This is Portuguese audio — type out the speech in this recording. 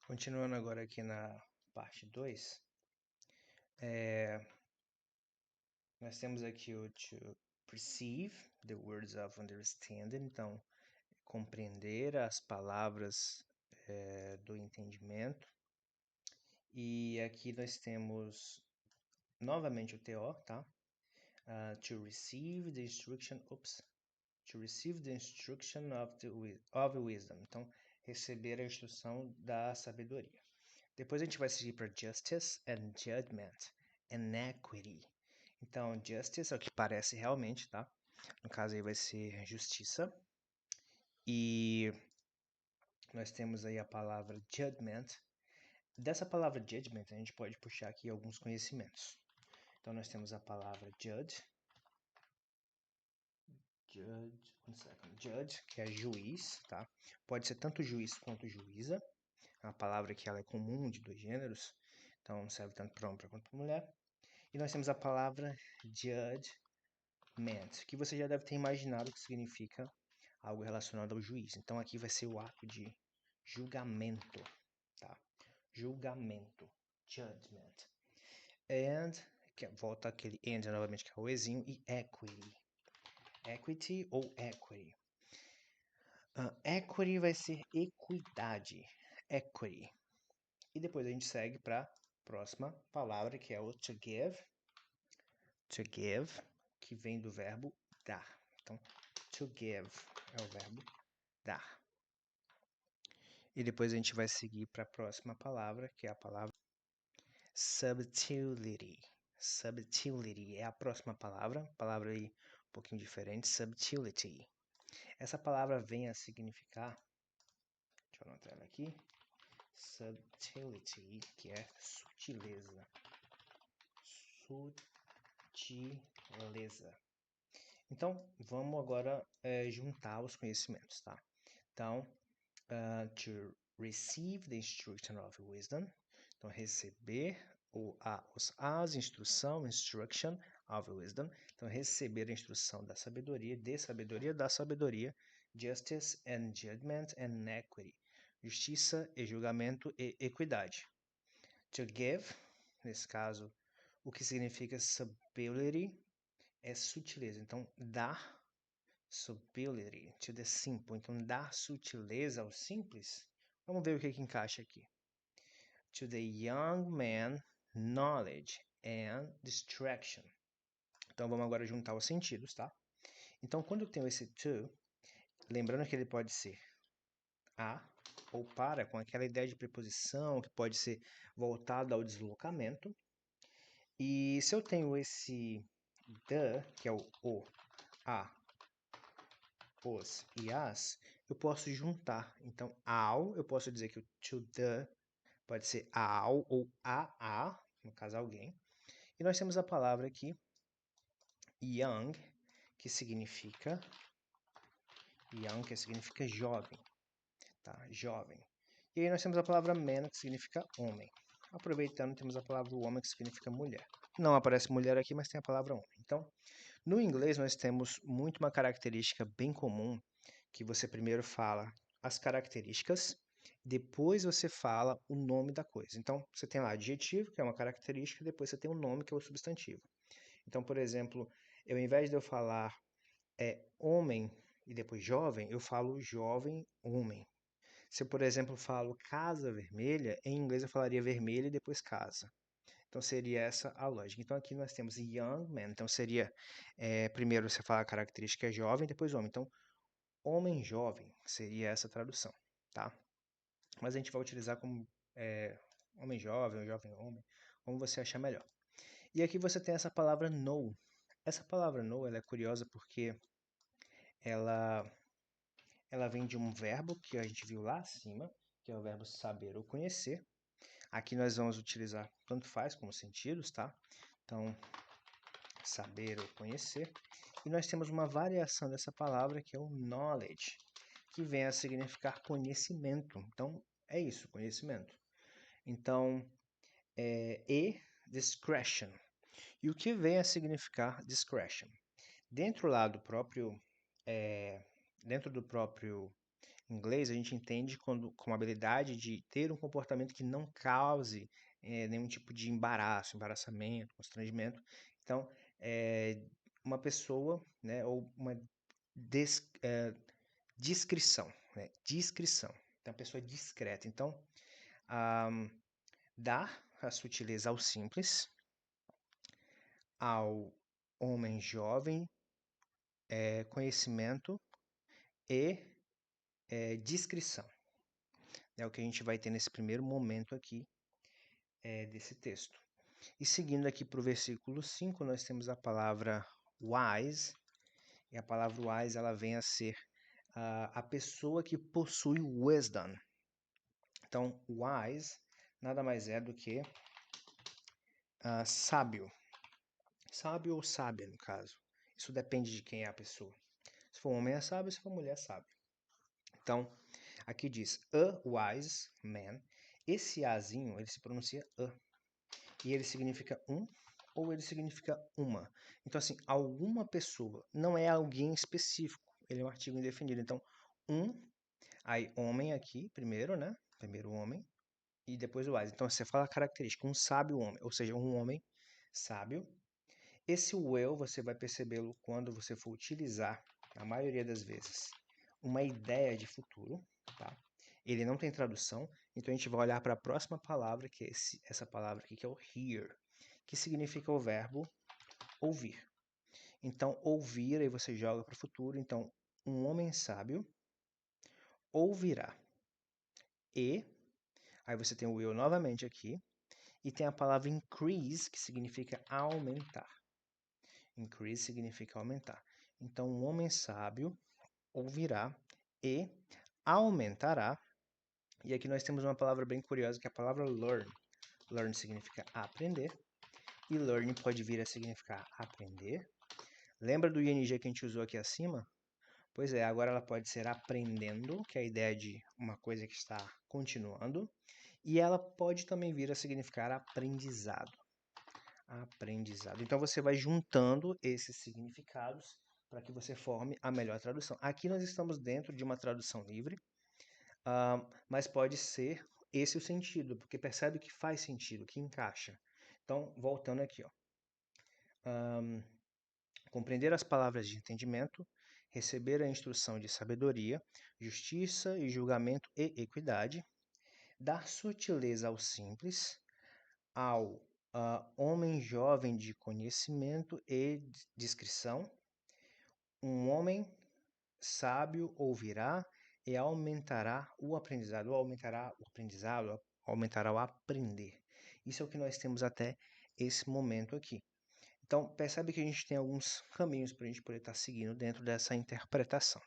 Continuando agora aqui na parte 2, nós temos aqui o to perceive the words of understanding, então, compreender as palavras do entendimento. E aqui nós temos novamente o TO, tá? To receive the instruction, to receive the instruction of wisdom, então, receber a instrução da sabedoria. Depois a gente vai seguir para justice and judgment and equity. Então, justice é o que parece realmente, tá? No caso aí vai ser justiça. E nós temos aí a palavra judgment. Dessa palavra judgment a gente pode puxar aqui alguns conhecimentos. Então nós temos a palavra judge, que é juiz, tá? Pode ser tanto juiz quanto juíza. É uma palavra que ela é comum de dois gêneros, então serve tanto para homem quanto para mulher. E nós temos a palavra judgment, que você já deve ter imaginado que significa algo relacionado ao juiz. Então aqui vai ser o ato de julgamento, tá? Julgamento, judgment. And, volta aquele and novamente, que é o ezinho, e equity. Equity ou equity. Equity vai ser equidade, equity. E depois a gente segue para a próxima palavra, que é o to give. To give, que vem do verbo dar. Então, to give é o verbo dar. E depois a gente vai seguir para a próxima palavra, que é a palavra subtlety. Subtlety é a próxima palavra aí um pouquinho diferente, subtlety. Essa palavra vem a significar, deixa eu anotar ela aqui, subtlety, que é sutileza. Sutileza. Então, vamos agora juntar os conhecimentos, tá? Então, to receive the instruction of wisdom. Então, receber instruction of wisdom. Então, receber a instrução da sabedoria, da sabedoria. Justice and judgment and equity. Justiça e julgamento e equidade. To give, nesse caso, o que significa subtlety é sutileza. Então, dar subtlety to the simple. Então, dar sutileza ao simples. Vamos ver o que encaixa aqui. To the young man, knowledge and distraction. Então, vamos agora juntar os sentidos, tá? Então, quando eu tenho esse to, lembrando que ele pode ser a ou para, com aquela ideia de preposição que pode ser voltada ao deslocamento. E se eu tenho esse the, que é o, a, os e as, eu posso juntar. Então, ao, eu posso dizer que o to the pode ser ao ou a, no caso alguém. E nós temos a palavra aqui, young, que significa jovem, tá? Jovem. E aí nós temos a palavra man, que significa homem. Aproveitando, temos a palavra woman, que significa mulher. Não aparece mulher aqui, mas tem a palavra homem. Então, no inglês nós temos muito uma característica bem comum, que você primeiro fala as características, depois você fala o nome da coisa. Então, você tem lá adjetivo, que é uma característica, depois você tem o nome, que é o substantivo. Então, por exemplo, ao invés de eu falar homem e depois jovem, eu falo jovem homem. Se eu, por exemplo, falo casa vermelha, em inglês eu falaria vermelha e depois casa. Então seria essa a lógica. Então aqui nós temos young man. Então seria, primeiro você fala a característica jovem, depois homem. Então, homem jovem seria essa tradução, tá? Mas a gente vai utilizar como homem jovem, ou jovem homem, como você achar melhor. E aqui você tem essa palavra know. Essa palavra know, ela é curiosa porque ela vem de um verbo que a gente viu lá acima, que é o verbo saber ou conhecer. Aqui nós vamos utilizar tanto faz como sentidos, tá? Então, saber ou conhecer. E nós temos uma variação dessa palavra que é o knowledge, que vem a significar conhecimento. Então, é isso, conhecimento. Então, e discretion. E o que vem a significar discretion? Dentro lá do próprio, dentro do próprio Em inglês, a gente entende como habilidade de ter um comportamento que não cause nenhum tipo de embaraçamento, constrangimento. Então, uma pessoa, né, ou uma discrição, né? Discrição. Então, a pessoa é discreta. Então, dá a sutileza ao simples, ao homem jovem, conhecimento e discrição. É o que a gente vai ter nesse primeiro momento aqui desse texto. E seguindo aqui para o versículo 5, nós temos a palavra wise, e a palavra wise ela vem a ser a pessoa que possui wisdom. Então, wise nada mais é do que sábio. Sábio ou sábia, no caso. Isso depende de quem é a pessoa. Se for um homem é sábio, se for mulher é sábio. Então, aqui diz a wise man. Esse azinho, ele se pronuncia a. E ele significa um ou ele significa uma. Então, assim, alguma pessoa, não é alguém específico. Ele é um artigo indefinido. Então, aí homem aqui, primeiro, né? Primeiro homem. E depois o wise. Então, você fala a característica, um sábio homem. Ou seja, um homem sábio. Esse will você vai percebê-lo quando você for utilizar, a maioria das vezes, uma ideia de futuro, tá? Ele não tem tradução, então a gente vai olhar para a próxima palavra, que é essa palavra aqui, que é o hear, que significa o verbo ouvir. Então, ouvir, aí você joga para o futuro. Então, um homem sábio ouvirá. E, aí você tem o will novamente aqui, e tem a palavra increase, que significa aumentar. Increase significa aumentar. Então, um homem sábio ouvirá e aumentará. E aqui nós temos uma palavra bem curiosa, que é a palavra learn. Learn significa aprender. E learn pode vir a significar aprender. Lembra do ing que a gente usou aqui acima? Pois é, agora ela pode ser aprendendo, que é a ideia de uma coisa que está continuando. E ela pode também vir a significar aprendizado. Aprendizado. Então você vai juntando esses significados para que você forme a melhor tradução. Aqui nós estamos dentro de uma tradução livre, mas pode ser esse o sentido, porque percebe que faz sentido, que encaixa. Então, voltando aqui, ó. Compreender as palavras de entendimento, receber a instrução de sabedoria, justiça e julgamento e equidade, dar sutileza ao simples, ao homem jovem de conhecimento e discrição, um homem sábio ouvirá e aumentará o aprendizado, aumentará o aprender. Isso é o que nós temos até esse momento aqui. Então, percebe que a gente tem alguns caminhos para a gente poder estar seguindo dentro dessa interpretação.